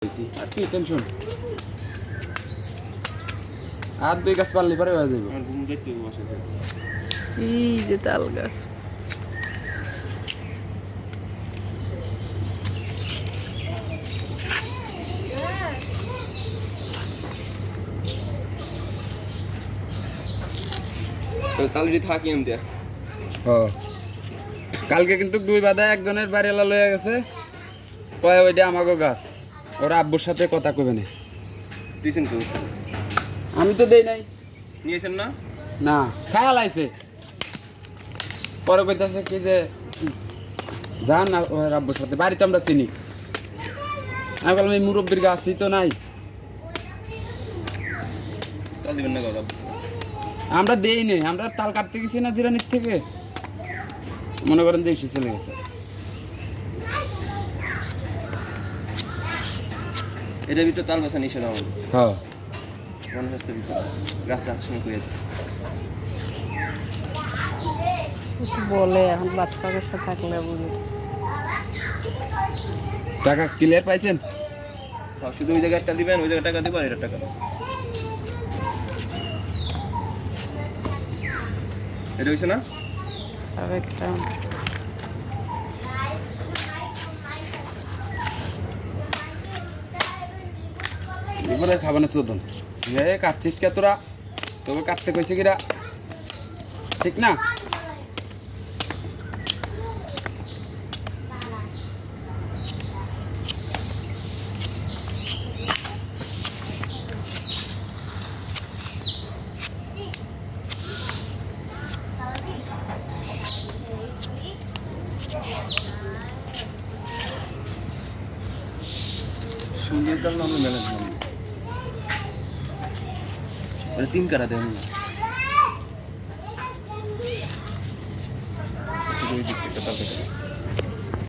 আর কি টেনশন আর দুই গাছ পারলে পরে হয়ে যাবে। আমার ঘুম দেখতে বসে এই যে তাল গাছ তালড়ি থাকি আমি দেখ কালকে কিন্তু দুই বাদা একজনের বাড়িওয়ালা লয়ে গেছে কয় ওইটা আমাগো গাছ ওরা আব্বুর সাথে কথা কবে না দিয়েছেন তো আমি তো দেই নাই নিয়েছেন না না খায়াল আইছে পরে কইতাছে কি যে যান না ওর আব্বুর সাথে বাড়িতে আমরা চিনি আমি বললাম এই মুরব্বীর গাছই তো নাই তাল দিবেন না গলা আমরা দেই নেই আমরা তাল কাটতে গেছি না জিরানির থেকে মনে করেন যে এসে চলে গেছে এটার ভিতরে তাল বাসা নিষেধ আমার হ্যাঁ বনস্বাস্থ্যের ভিতরে গাছ রাখার করে বলে এখন বাচ্চা কাচ্চা থাকলে বুঝি টাকা ক্লিয়ার পাইছেন শুধু ওই জায়গায় একটা দিবেন ওই জায়গায় টাকা দিবেন এটা টাকা এটা হয়েছে না আর একটা এবারে খাবে না চোদন এ কাটছিস কে তোরা তোকে কাটতে কইছে কিরা ঠিক না সুন্দর তাল না আমরা মেলা দিলাম এটা 3 কাটা দেন না শুধু ওই দিকটা তাল কেটে